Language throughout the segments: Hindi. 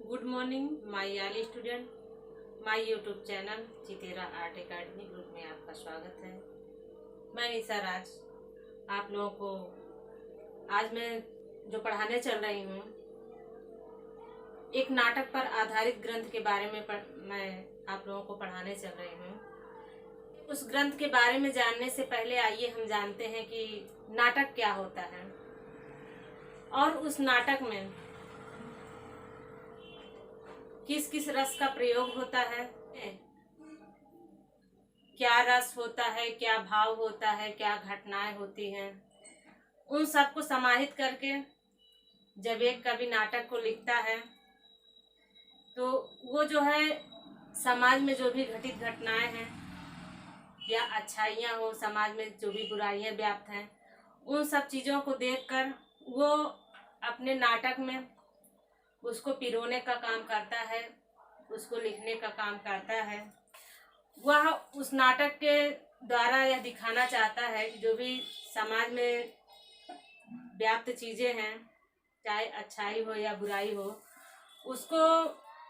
Good morning my all student. My YouTube channel Chitera art academy group में आपका स्वागत है। मैं निशा राज आप लोगों को आज मैं जो पढ़ाने चल रही हूँ एक नाटक पर आधारित ग्रंथ के बारे में मैं आप लोगों को पढ़ाने चल रही हूँ। उस ग्रंथ के बारे में जानने से पहले आइए हम जानते हैं कि नाटक क्या होता है और उस नाटक में किस किस रस का प्रयोग होता है, क्या रस होता है, क्या भाव होता है, क्या घटनाएं होती हैं। उन सब को समाहित करके जब एक कवि नाटक को लिखता है तो वो जो है समाज में जो भी घटित घटनाएं हैं या अच्छाइयाँ हो, समाज में जो भी बुराइयां व्याप्त हैं, उन सब चीज़ों को देखकर वो अपने नाटक में उसको पिरोने का काम करता है, उसको लिखने का काम करता है। वह उस नाटक के द्वारा यह दिखाना चाहता है कि जो भी समाज में व्याप्त चीज़ें हैं, चाहे अच्छाई हो या बुराई हो, उसको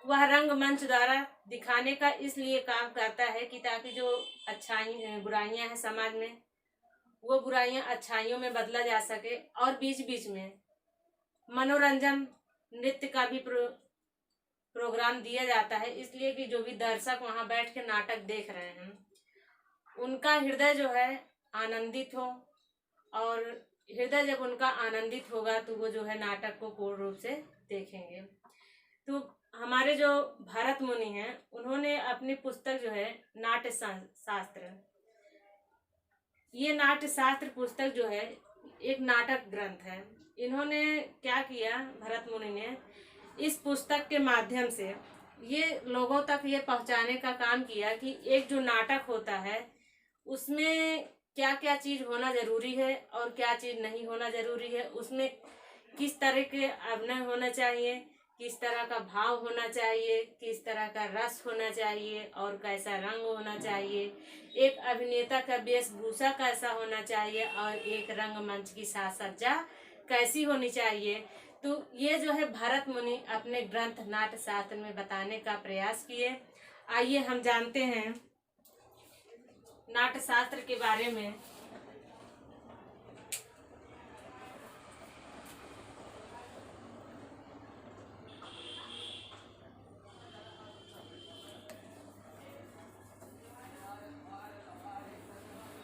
वह रंगमंच द्वारा दिखाने का इसलिए काम करता है कि ताकि जो अच्छाई बुराइयां हैं समाज में, वो बुराइयां अच्छाइयों में बदला जा सके। और बीच बीच में मनोरंजन नृत्य का भी प्रोग्राम दिया जाता है, इसलिए कि जो भी दर्शक वहां बैठ के नाटक देख रहे हैं उनका हृदय जो है आनंदित हो, और हृदय जब उनका आनंदित होगा तो वो जो है नाटक को पूर्ण रूप से देखेंगे। तो हमारे जो भरत मुनि हैं उन्होंने अपनी पुस्तक जो है नाट्य शास्त्र, ये नाट्य शास्त्र पुस्तक जो है एक नाटक ग्रंथ है। इन्होंने क्या किया, भरत मुनि ने इस पुस्तक के माध्यम से ये लोगों तक ये पहुंचाने का काम किया कि एक जो नाटक होता है उसमें क्या क्या चीज़ होना ज़रूरी है और क्या चीज़ नहीं होना ज़रूरी है, उसमें किस तरह के अभिनय होना चाहिए, किस तरह का भाव होना चाहिए, किस तरह का रस होना चाहिए और कैसा रंग होना चाहिए, एक अभिनेता का वेशभूषा कैसा होना चाहिए और एक रंगमंच की साज सज्जा कैसी होनी चाहिए। तो ये जो है भरत मुनि अपने ग्रंथ नाट्य शास्त्र में बताने का प्रयास किए। आइए हम जानते हैं नाट्य शास्त्र के बारे में।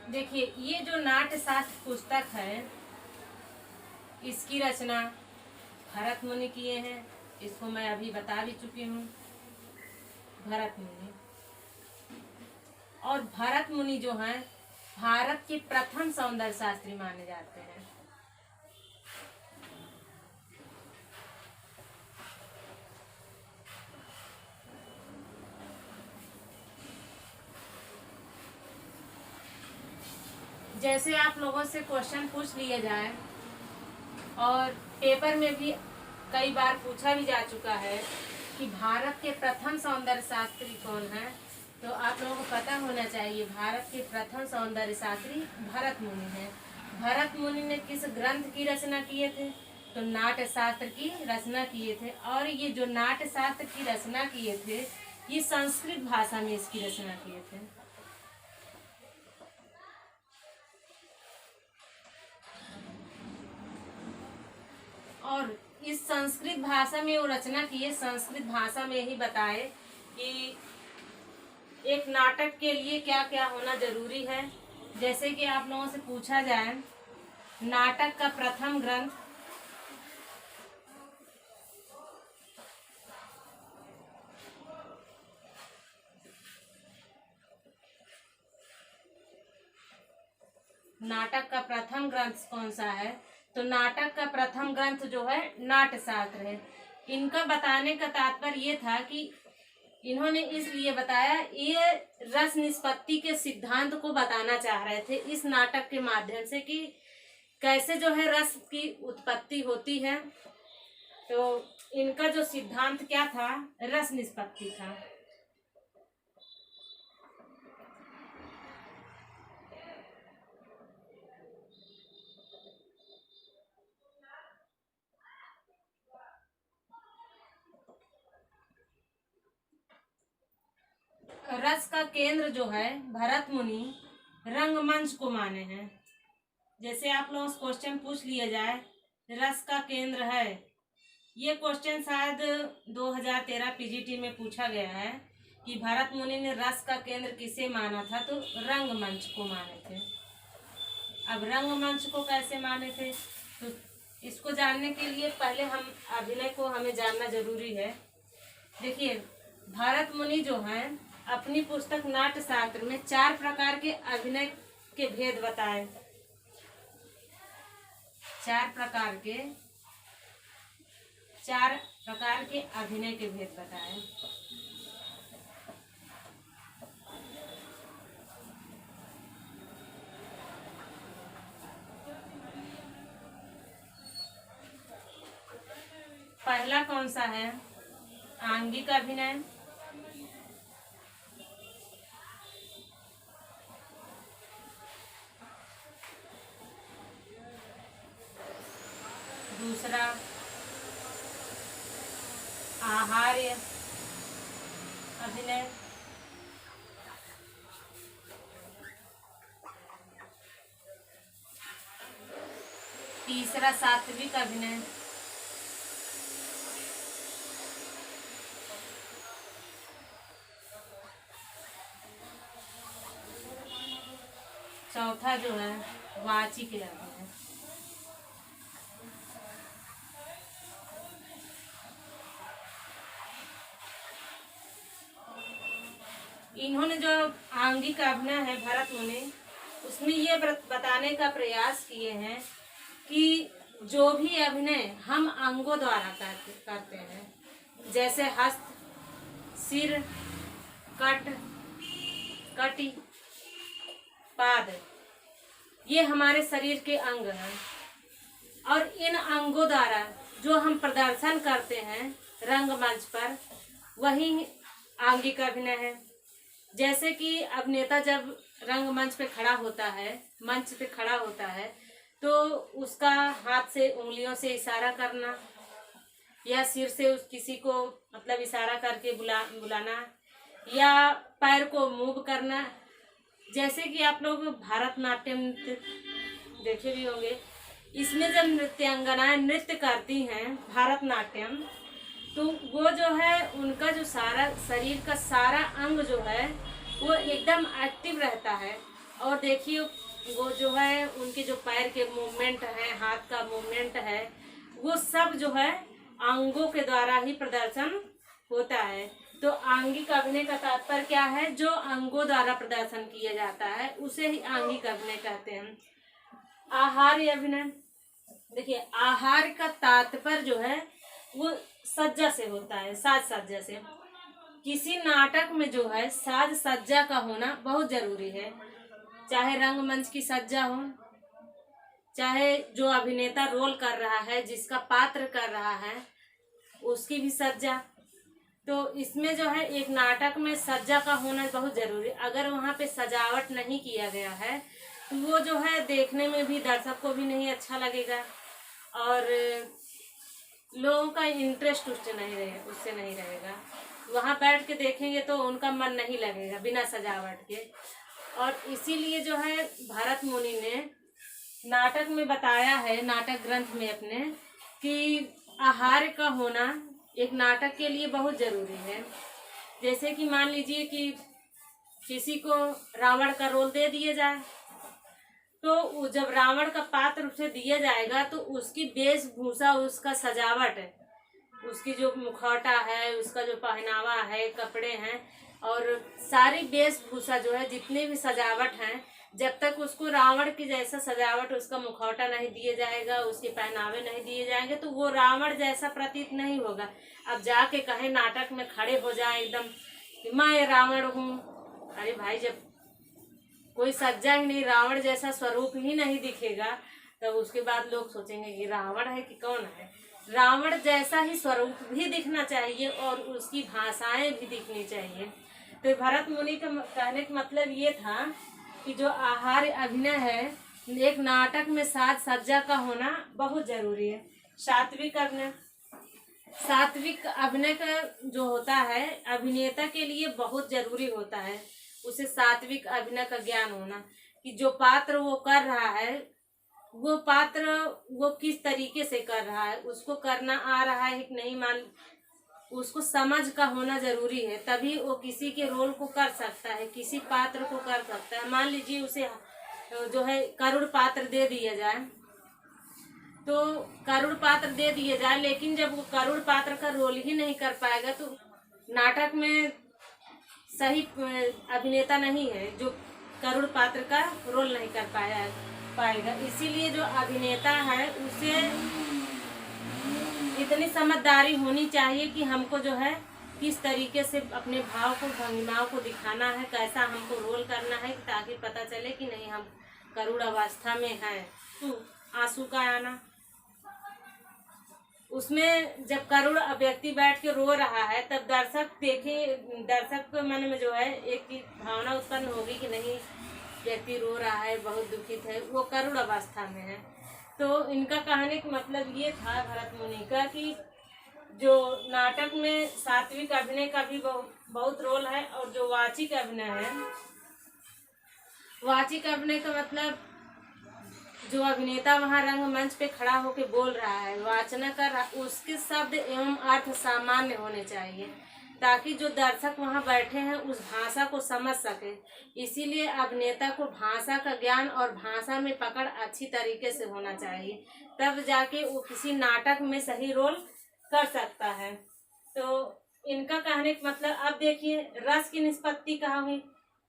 देखिए, ये जो नाट्य शास्त्र पुस्तक है इसकी रचना भरत मुनि किए हैं। इसको मैं अभी बता भी चुकी हूँ, भरत मुनि। और भरत मुनि जो हैं भारत के प्रथम सौंदर्य शास्त्री माने जाते हैं। जैसे आप लोगों से क्वेश्चन पूछ लिया जाए और पेपर में भी कई बार पूछा भी जा चुका है कि भारत के प्रथम सौंदर्य शास्त्री कौन है, तो आप लोगों को पता होना चाहिए भारत के प्रथम सौंदर्य शास्त्री भरत मुनि हैं। भरत मुनि ने किस ग्रंथ की रचना किए थे, तो नाट्य शास्त्र की रचना किए थे। और ये जो नाट्य शास्त्र की रचना किए थे ये संस्कृत भाषा में इसकी रचना किए थे। और इस संस्कृत भाषा में वो रचना किए, संस्कृत भाषा में ही बताए कि एक नाटक के लिए क्या क्या होना जरूरी है। जैसे कि आप लोगों से पूछा जाए नाटक का प्रथम ग्रंथ, नाटक का प्रथम ग्रंथ कौन सा है, तो नाटक का प्रथम ग्रंथ जो है नाट्य शास्त्र है। इनका बताने का तात्पर्य ये था कि इन्होंने इसलिए बताया, ये रस निष्पत्ति के सिद्धांत को बताना चाह रहे थे इस नाटक के माध्यम से कि कैसे जो है रस की उत्पत्ति होती है। तो इनका जो सिद्धांत क्या था, रस निष्पत्ति था। रस का केंद्र जो है भरत मुनि रंगमंच को माने हैं। जैसे आप लोगों से क्वेश्चन पूछ लिया जाए, रस का केंद्र है, ये क्वेश्चन शायद 2013 पीजीटी में पूछा गया है कि भरत मुनि ने रस का केंद्र किसे माना था, तो रंगमंच को माने थे। अब रंगमंच को कैसे माने थे, तो इसको जानने के लिए पहले हम अभिनय को हमें जानना जरूरी है। देखिए, भरत मुनि जो हैं अपनी पुस्तक नाट्य शास्त्र में 4 प्रकार के अभिनय के भेद बताए। 4 प्रकार के अभिनय के भेद बताए। पहला कौन सा है, आंगिक अभिनय। दूसरा आहार्य अभिनय। तीसरा सात्विक अभिनय। चौथा जो है वाचिक अभिनय। इन्होंने जो आंगिक अभिनय है भरत मुनि, उसमें ये बताने का प्रयास किए हैं कि जो भी अभिनय हम अंगों द्वारा करते हैं, जैसे हस्त, सिर, कटी, पाद, ये हमारे शरीर के अंग हैं और इन अंगों द्वारा जो हम प्रदर्शन करते हैं रंगमंच पर, वही आंगिक अभिनय है। जैसे कि अभिनेता जब रंगमंच पे खड़ा होता है, मंच पे खड़ा होता है, तो उसका हाथ से उंगलियों से इशारा करना या सिर से उस किसी को मतलब इशारा करके बुलाना या पैर को मूव करना। जैसे कि आप लोग भारतनाट्यम देखे भी होंगे, इसमें जब नृत्यांगनाएं नृत्य करती हैं भारतनाट्यम, तो वो जो है उनका जो सारा शरीर का सारा अंग जो है वो एकदम एक्टिव रहता है। और देखिए वो जो है उनके जो पैर के मूवमेंट है, हाथ का मूवमेंट है, वो सब जो है अंगों के द्वारा ही प्रदर्शन होता है। तो आंगिक अभिनय का तात्पर्य क्या है, जो अंगों द्वारा प्रदर्शन किया जाता है उसे ही आंगिक अभिनय कहते हैं। आहार्य अभिनय, देखिए आहार का तात्पर्य जो है वो सज्जा से होता है, साज सज्जा से। किसी नाटक में जो है साज सज्जा का होना बहुत जरूरी है, चाहे रंगमंच की सज्जा हो, चाहे जो अभिनेता रोल कर रहा है, जिसका पात्र कर रहा है, उसकी भी सज्जा। तो इसमें जो है एक नाटक में सज्जा का होना बहुत जरूरी। अगर वहाँ पे सजावट नहीं किया गया है तो वो जो है देखने में भी दर्शक को भी नहीं अच्छा लगेगा और लोगों का इंटरेस्ट उससे नहीं रहेगा। वहाँ बैठ के देखेंगे तो उनका मन नहीं लगेगा बिना सजावट के। और इसीलिए जो है भरत मुनि ने नाटक में बताया है, नाटक ग्रंथ में अपने, कि आहार का होना एक नाटक के लिए बहुत जरूरी है। जैसे कि मान लीजिए कि किसी को रावण का रोल दे दिया जाए, तो जब रावण का पात्र उसे दिया जाएगा तो उसकी वेशभूषा, उसका सजावट है, उसकी जो मुखौटा है, उसका जो पहनावा है, कपड़े हैं और सारी वेशभूषा जो है, जितने भी सजावट हैं, जब तक उसको रावण की जैसा सजावट, उसका मुखौटा नहीं दिया जाएगा, उसके पहनावे नहीं दिए जाएंगे, तो वो रावण जैसा प्रतीत नहीं होगा। अब जाके कहे नाटक में खड़े हो जाए एकदम कि मैं रावण हूँ, अरे भाई जब कोई सज्जा ही नहीं, रावण जैसा स्वरूप ही नहीं दिखेगा, तब तो उसके बाद लोग सोचेंगे कि रावण है कि कौन है। रावण जैसा ही स्वरूप भी दिखना चाहिए और उसकी भाषाएं भी दिखनी चाहिए। तो भरत मुनि का कहने का मतलब ये था कि जो आहार अभिनय है, एक नाटक में साज सज्जा का होना बहुत जरूरी है। सात्विक अभिनय, सात्विक अभिनय का जो होता है अभिनेता के लिए बहुत जरूरी होता है, उसे सात्विक अभिनय का ज्ञान होना कि जो पात्र वो कर रहा है वो पात्र वो किस तरीके से कर रहा है, उसको करना आ रहा है कि नहीं, मान उसको समझ का होना जरूरी है, तभी वो किसी के रोल को कर सकता है, किसी पात्र को कर सकता है। मान लीजिए उसे जो है करुण पात्र दे दिया जाए, तो करुण पात्र दे दिया जाए, लेकिन जब वो करुण पात्र का रोल ही नहीं कर पाएगा तो नाटक में सही अभिनेता नहीं है जो करुण पात्र का रोल नहीं कर पाएगा। इसीलिए जो अभिनेता है उसे इतनी समझदारी होनी चाहिए कि हमको जो है किस तरीके से अपने भाव को भंगिमाओं को दिखाना है, कैसा हमको रोल करना है, ताकि पता चले कि नहीं हम करुण अवस्था में हैं। तो आंसू का आना, उसमें जब करुण व्यक्ति बैठ के रो रहा है तब दर्शक के मन में जो है एक भावना उत्पन्न होगी कि नहीं व्यक्ति रो रहा है, बहुत दुखित है, वो करुण अवस्था में है। तो इनका कहने का मतलब ये था भरत मुनि का कि जो नाटक में सात्विक अभिनय का भी बहुत रोल है, और जो वाचिक अभिनय है, वाचिक अभिनय का मतलब जो अभिनेता वहाँ रंगमंच पे खड़ा होकर बोल रहा है, वाचना कर रहा, उसके शब्द एवं अर्थ सामान्य होने चाहिए ताकि जो दर्शक वहाँ बैठे हैं उस भाषा को समझ सके। इसीलिए अभिनेता को भाषा का ज्ञान और भाषा में पकड़ अच्छी तरीके से होना चाहिए, तब जाके वो किसी नाटक में सही रोल कर सकता है। तो इनका कहने का मतलब अब देखिए रस की निष्पत्ति कहाँ हुई,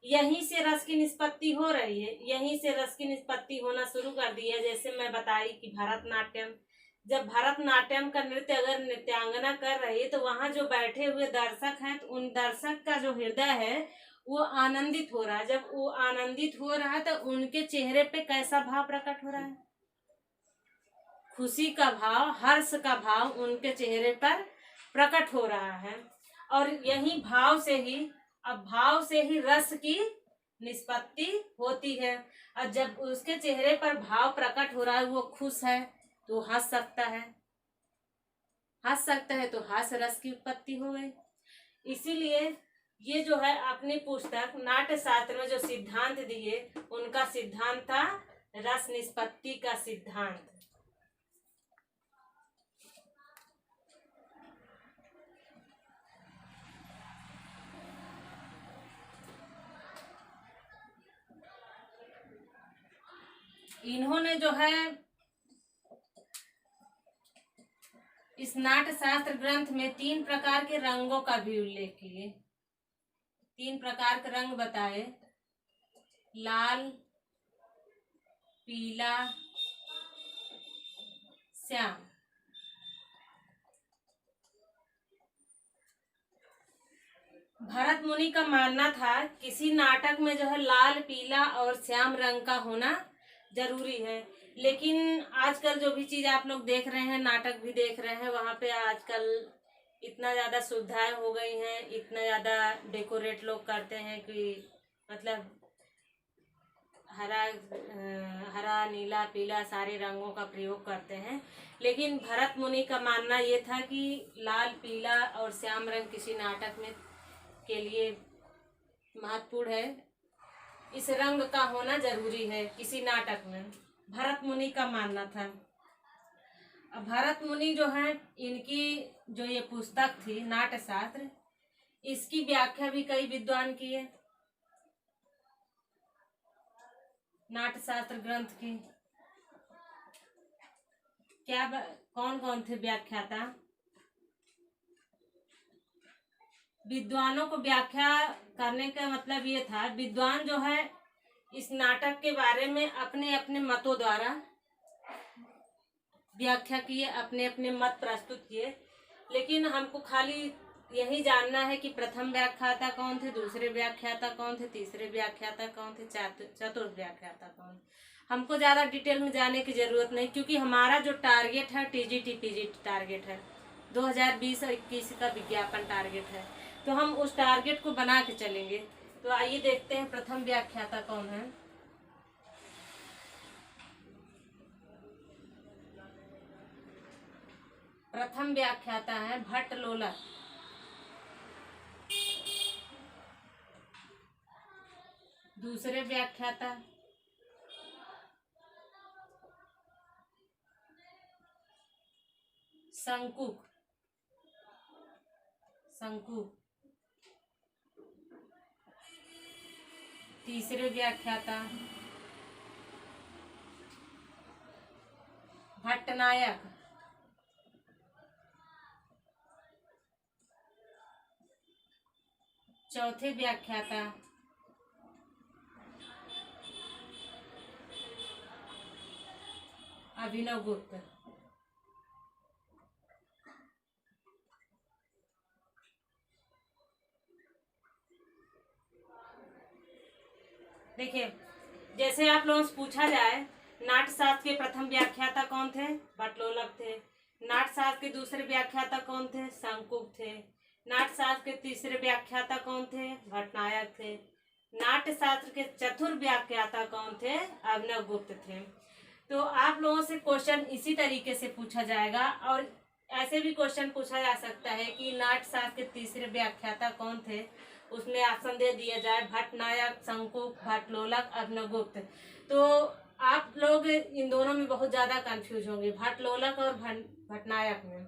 यहीं से रस की निष्पत्ति हो रही है, यहीं से रस की निष्पत्ति होना शुरू कर दी है। जैसे मैं बताई कि भरतनाट्यम, जब भरतनाट्यम का नृत्य अगर नृत्यांगना कर रही है तो वहाँ जो बैठे हुए दर्शक हैं तो उन दर्शक का जो हृदय है वो आनंदित हो रहा है। जब वो आनंदित हो रहा है तो उनके चेहरे पे कैसा भाव प्रकट हो रहा है, खुशी का भाव, हर्ष का भाव उनके चेहरे पर प्रकट हो रहा है। और यही भाव से ही रस की निष्पत्ति होती है। और जब उसके चेहरे पर भाव प्रकट हो रहा है, वो खुश है तो हंस सकता है तो हास्य रस की उत्पत्ति हो गई। इसीलिए ये जो है अपनी पुस्तक नाट्य शास्त्र में जो सिद्धांत दिए उनका सिद्धांत था रस निष्पत्ति का सिद्धांत। इन्होंने जो है इस नाट्य शास्त्र ग्रंथ में 3 प्रकार के रंगों का भी उल्लेख किए, 3 प्रकार के रंग बताए, लाल, पीला, श्याम। भरत मुनि का मानना था किसी नाटक में जो है लाल, पीला और श्याम रंग का होना जरूरी है। लेकिन आजकल जो भी चीज आप लोग देख रहे हैं, नाटक भी देख रहे हैं, वहाँ पे आजकल इतना ज्यादा सुविधाएं हो गई हैं, इतना ज्यादा डेकोरेट लोग करते हैं कि मतलब हरा, नीला, पीला सारे रंगों का प्रयोग करते हैं। लेकिन भरत मुनि का मानना ये था कि लाल, पीला और श्याम रंग किसी नाटक में के लिए महत्वपूर्ण है, इस रंग का होना जरूरी है किसी नाटक में, भरत मुनि का मानना था। अब भरत मुनि जो है इनकी जो ये पुस्तक थी नाट्य शास्त्र, इसकी व्याख्या भी कई विद्वान किए, नाट्य शास्त्र ग्रंथ की। कौन कौन थे व्याख्याता? विद्वानों को व्याख्या करने का मतलब ये था, विद्वान जो है इस नाटक के बारे में अपने अपने मतों द्वारा व्याख्या किए, अपने अपने मत प्रस्तुत किए। लेकिन हमको खाली यही जानना है कि प्रथम व्याख्याता कौन थे, दूसरे व्याख्याता कौन थे, तीसरे व्याख्याता कौन थे, चतुर्थ व्याख्याता कौन। हमको ज़्यादा डिटेल में जाने की ज़रूरत नहीं, क्योंकि हमारा जो टारगेट है टीजीटी पीजीटी टारगेट है, 2020 और 21 का विज्ञापन टारगेट है, तो हम उस टारगेट को बना के चलेंगे। तो आइए देखते हैं प्रथम व्याख्याता कौन है। प्रथम व्याख्याता है भट्ट लोलक। दूसरे व्याख्याता शंकुक। तीसरे व्याख्याता भट्टनायक। चौथे व्याख्याता अभिनवगुप्त। देखिए, जैसे आप लोगों से पूछा जाए नाट्यशास्त्र के प्रथम व्याख्याता कौन थे? भट्टलोलक थे। नाट्यशास्त्र के दूसरे व्याख्याता कौन थे? शंकुक थे। नाट्यशास्त्र के तीसरे व्याख्याता कौन थे? भट्टनायक थे। नाट्यशास्त्र के चतुर्थ व्याख्याता कौन थे? अभिनवगुप्त थे। तो आप लोगों से क्वेश्चन इसी तरीके से पूछा जाएगा, और ऐसे भी क्वेश्चन पूछा जा सकता है कि नाट्यशास्त्र के तीसरे व्याख्याता कौन थे, उसमें ऑप्शन दे दिया जाए भट्टनायक, शंकुक, भट्टलोलक, अभिनवगुप्त। तो आप लोग इन दोनों में बहुत ज़्यादा कंफ्यूज होंगे, भट्टलोलक और भट्टनायक में।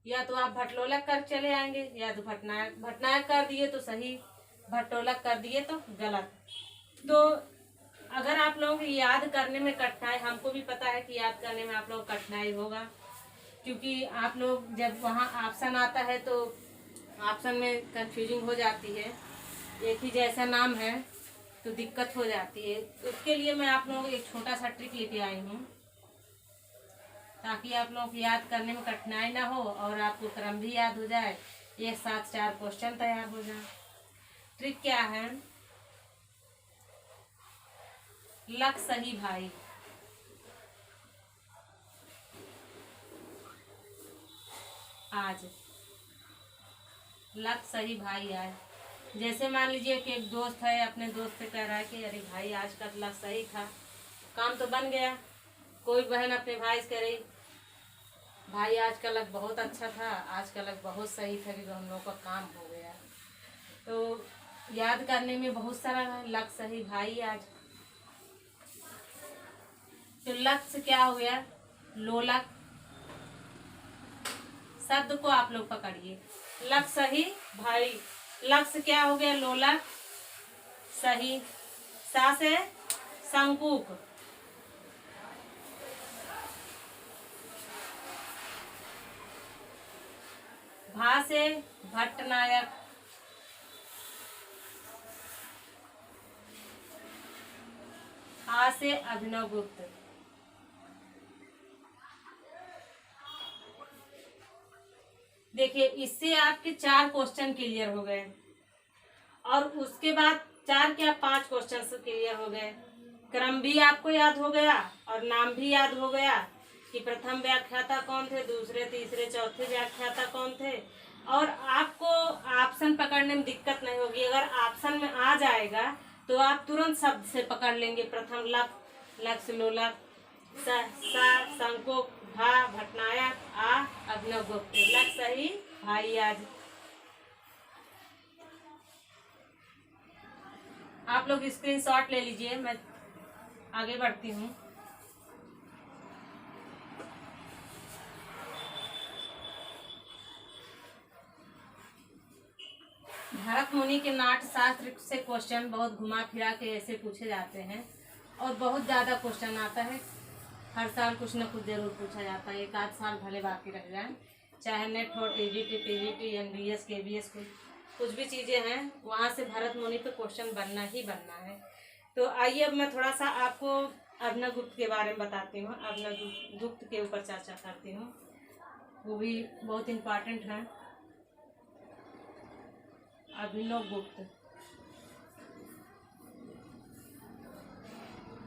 या तो आप भट्टलोलक कर चले आएंगे या तो भट्टनायक कर दिए तो सही, भट्टलोलक कर दिए तो गलत। तो अगर आप लोगों को याद करने में कठिनाई, हमको भी पता है कि याद करने में आप लोगों को कठिनाई होगा, क्योंकि आप लोग जब वहाँ ऑप्शन आता है तो ऑप्शन में कंफ्यूजिंग हो जाती है, एक ही जैसा नाम है तो दिक्कत हो जाती है। उसके लिए मैं आप लोगों को एक छोटा सा ट्रिक लेके आई हूँ, ताकि आप लोगों को याद करने में कठिनाई ना हो और आपको क्रम भी याद हो जाए, एक साथ 4 क्वेश्चन तैयार हो जाए। ट्रिक क्या है? लक सही भाई। आज लक सही भाई। आज जैसे मान लीजिए कि एक दोस्त है, अपने दोस्त से कह रहा है कि अरे भाई आज का लक सही था, काम तो बन गया। कोई बहन अपने भाई से कह रही भाई आज का लक बहुत अच्छा था, आज का लक बहुत सही था कि हम लोग का काम हो गया। तो याद करने में बहुत सारा लक सही भाई। आज तो लक से क्या हो गया? लोलक शब्द को आप लोग पकड़िए, लक सही भाई। लक से क्या हो गया? लोलक सही। सा से शंकुक, भा से भट्टनायक, आ से अभिनवगुप्त। देखिए, इससे आपके 4 क्वेश्चन क्लियर हो गए, और उसके बाद 4 क्या 5 क्वेश्चन क्लियर हो गए। क्रम भी आपको याद हो गया और नाम भी याद हो गया कि प्रथम व्याख्याता कौन थे, दूसरे, तीसरे, चौथे व्याख्याता कौन थे। और आपको ऑप्शन पकड़ने में दिक्कत नहीं होगी। अगर ऑप्शन में आ जाएगा तो आप तुरंत शब्द से पकड़ लेंगे। प्रथम लक, लक से लोलक, सा शंकुक, भा भट्टनायक, आ अभिनवगुप्त। लक सही भाई। आज आप लोग स्क्रीनशॉट ले लीजिए, मैं आगे बढ़ती हूँ। भरत मुनि के नाट्यशास्त्र से क्वेश्चन बहुत घुमा फिरा के ऐसे पूछे जाते हैं, और बहुत ज़्यादा क्वेश्चन आता है। हर साल कुछ न कुछ जरूर पूछा जाता है, 1 आध साल भले बाकी रह जाए। चाहे नेट हो, टीजीटी, पीजीटी, एमबीएस, केबीएस, कुछ भी चीज़ें हैं, वहाँ से भरत मुनि पे क्वेश्चन बनना ही बनना है। तो आइए अब मैं थोड़ा सा आपको अभिनवगुप्त के बारे में बताती हूँ, अभिनवगुप्त के ऊपर चर्चा करती हूँ, वो भी बहुत इम्पोर्टेंट है। अभिनवगुप्त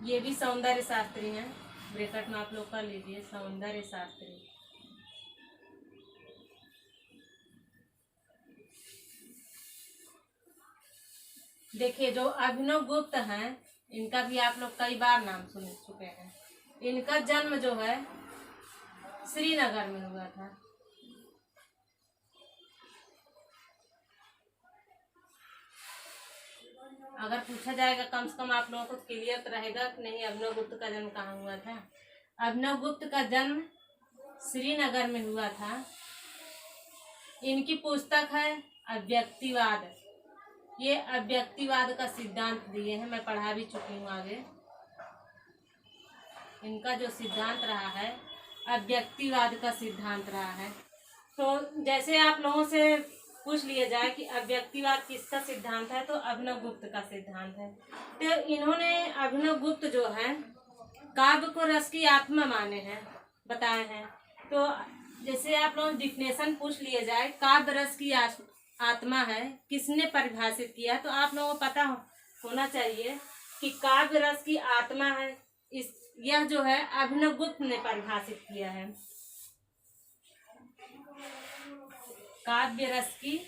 ये भी सौंदर्य शास्त्री हैं, ब्रैकेट में आप लोग कर लीजिए, सौंदर्य शास्त्री। देखिए, जो अभिनवगुप्त हैं, इनका भी आप लोग कई बार नाम सुन चुके हैं। इनका जन्म जो है श्रीनगर में हुआ था। अगर पूछा जाएगा कम से कम आप लोगों को क्लियर तो रहेगा कि नहीं अभिनव गुप्त का जन्म कहाँ हुआ था। अभिनव गुप्त का जन्म श्रीनगर में हुआ था। इनकी पुस्तक है अव्यक्तिवाद। ये अव्यक्तिवाद का सिद्धांत दिए हैं, मैं पढ़ा भी चुकी हूँ आगे। इनका जो सिद्धांत रहा है अव्यक्तिवाद का सिद्धांत रहा है। तो जैसे आप लोगों से पूछ लिया जाए कि अव्यक्तिवाद किसका सिद्धांत है, तो अभिनव गुप्त का सिद्धांत है। तो इन्होंने अभिनव गुप्त जो है काव्य को रस की आत्मा माने हैं, बताए हैं। तो जैसे आप लोग डिफिनेशन पूछ लिया जाए काव्य रस की आत्मा है किसने परिभाषित किया, तो आप लोगों को पता होना चाहिए कि काव्य रस की आत्मा है यह जो है अभिनव गुप्त ने परिभाषित किया है। काव्य रस की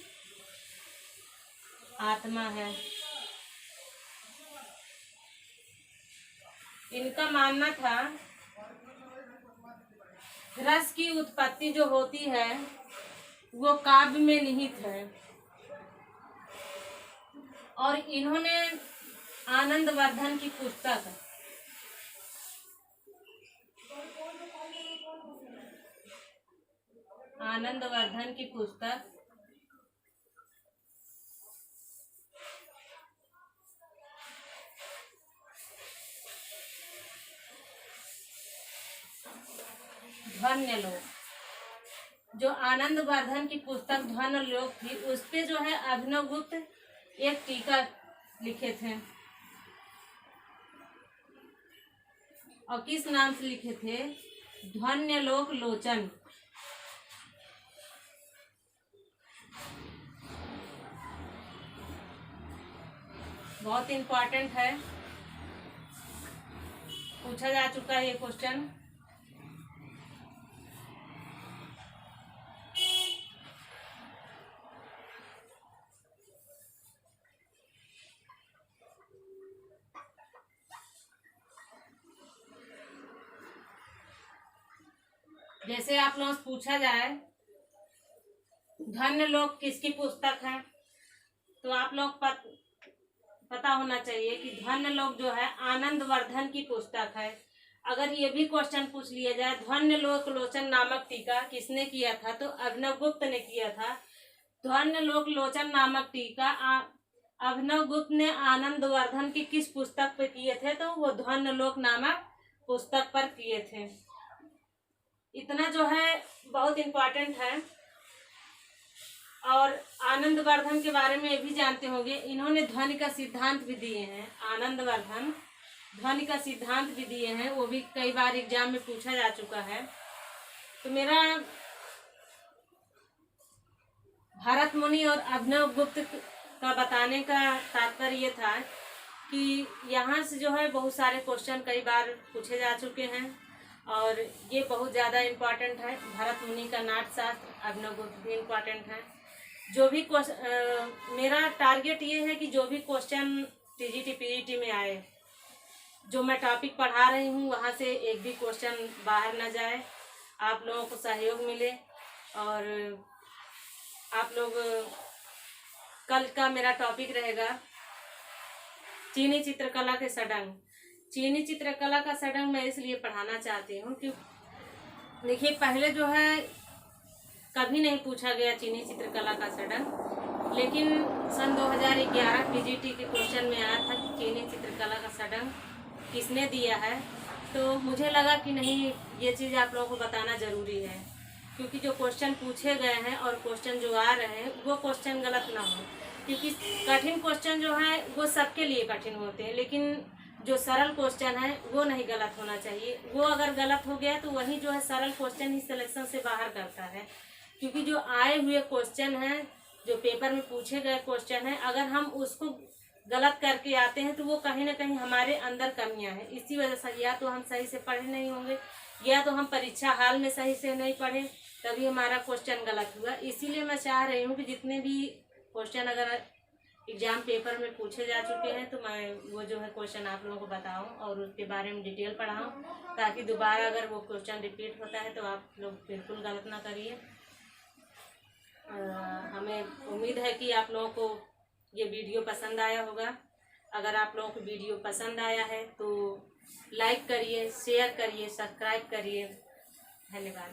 आत्मा है। इनका मानना था रस की उत्पत्ति जो होती है वो काव्य में निहित है। और इन्होंने आनंदवर्धन की पुस्तक आनंदवर्धन की पुस्तक ध्वन्यलोक, जो आनंदवर्धन की पुस्तक ध्वन्यलोक थी उस पे जो है अभिनव गुप्त एक टीका लिखे थे। और किस नाम से लिखे थे? ध्वन्यलोक लोचन। बहुत इम्पोर्टेंट है, पूछा जा चुका है ये क्वेश्चन। जैसे आप लोगों से पूछा जाए ध्वन्यलोक किसकी पुस्तक है, तो आप लोग पता होना चाहिए कि ध्वन्यलोक जो है आनंदवर्धन की पुस्तक है। अगर ये भी क्वेश्चन पूछ लिया जाए ध्वन्यलोक लोचन नामक टीका किसने किया था, तो अभिनव गुप्त ने किया था। ध्वन्यलोक लोचन नामक टीका अभिनव गुप्त ने आनंदवर्धन की किस पुस्तक पे किए थे, तो वो ध्वन्यलोक नामक पुस्तक पर किए थे। इतना जो है बहुत इम्पोर्टेंट है। और आनंदवर्धन के बारे में ये भी जानते होंगे, इन्होंने ध्वनि का सिद्धांत भी दिए हैं। आनंदवर्धन ध्वनि का सिद्धांत भी दिए हैं, वो भी कई बार एग्जाम में पूछा जा चुका है। तो मेरा भरत मुनि और अभिनव गुप्त का बताने का तात्पर्य ये था कि यहाँ से जो है बहुत सारे क्वेश्चन कई बार पूछे जा चुके हैं और ये बहुत ज़्यादा इम्पोर्टेंट है। भरत मुनि का नाट्यशास्त्र, अभिनव गुप्त भी इम्पोर्टेंट है। जो भी मेरा टारगेट ये है कि जो भी क्वेश्चन टीजीटी पीजीटी में आए, जो मैं टॉपिक पढ़ा रही हूँ वहाँ से एक भी क्वेश्चन बाहर ना जाए, आप लोगों को सहयोग मिले। और आप लोग कल का मेरा टॉपिक रहेगा चीनी चित्रकला के षडंग। चीनी चित्रकला का षडंग मैं इसलिए पढ़ाना चाहती हूँ कि देखिए पहले जो है कभी नहीं पूछा गया चीनी चित्रकला का षडंग, लेकिन सन 2011 पीजीटी के क्वेश्चन में आया था कि चीनी चित्रकला का षडंग किसने दिया है। तो मुझे लगा कि नहीं, ये चीज़ आप लोगों को बताना ज़रूरी है, क्योंकि जो क्वेश्चन पूछे गए हैं और क्वेश्चन जो आ रहे हैं वो क्वेश्चन गलत ना हो। क्योंकि कठिन क्वेश्चन जो है वो सबके लिए कठिन होते हैं, लेकिन जो सरल क्वेश्चन है वो नहीं गलत होना चाहिए। वो अगर गलत हो गया तो वही जो है सरल क्वेश्चन ही सिलेक्शन से बाहर करता है। क्योंकि जो आए हुए क्वेश्चन हैं, जो पेपर में पूछे गए क्वेश्चन हैं, अगर हम उसको गलत करके आते हैं तो वो कहीं ना कहीं हमारे अंदर कमियां हैं। इसी वजह से या तो हम सही से पढ़े नहीं होंगे, या तो हम परीक्षा हाल में सही से नहीं पढ़े, तभी हमारा क्वेश्चन गलत हुआ। इसीलिए मैं चाह रही हूँ कि जितने भी क्वेश्चन अगर एग्ज़ाम पेपर में पूछे जा चुके हैं, तो मैं वो जो है क्वेश्चन आप लोगों को बताऊं और उसके बारे में डिटेल पढ़ाऊं, ताकि दोबारा अगर वो क्वेश्चन रिपीट होता है तो आप लोग बिल्कुल गलत ना करिए। हमें उम्मीद है कि आप लोगों को ये वीडियो पसंद आया होगा। अगर आप लोगों को वीडियो पसंद आया है तो लाइक करिए, शेयर करिए, सब्सक्राइब करिए। धन्यवाद।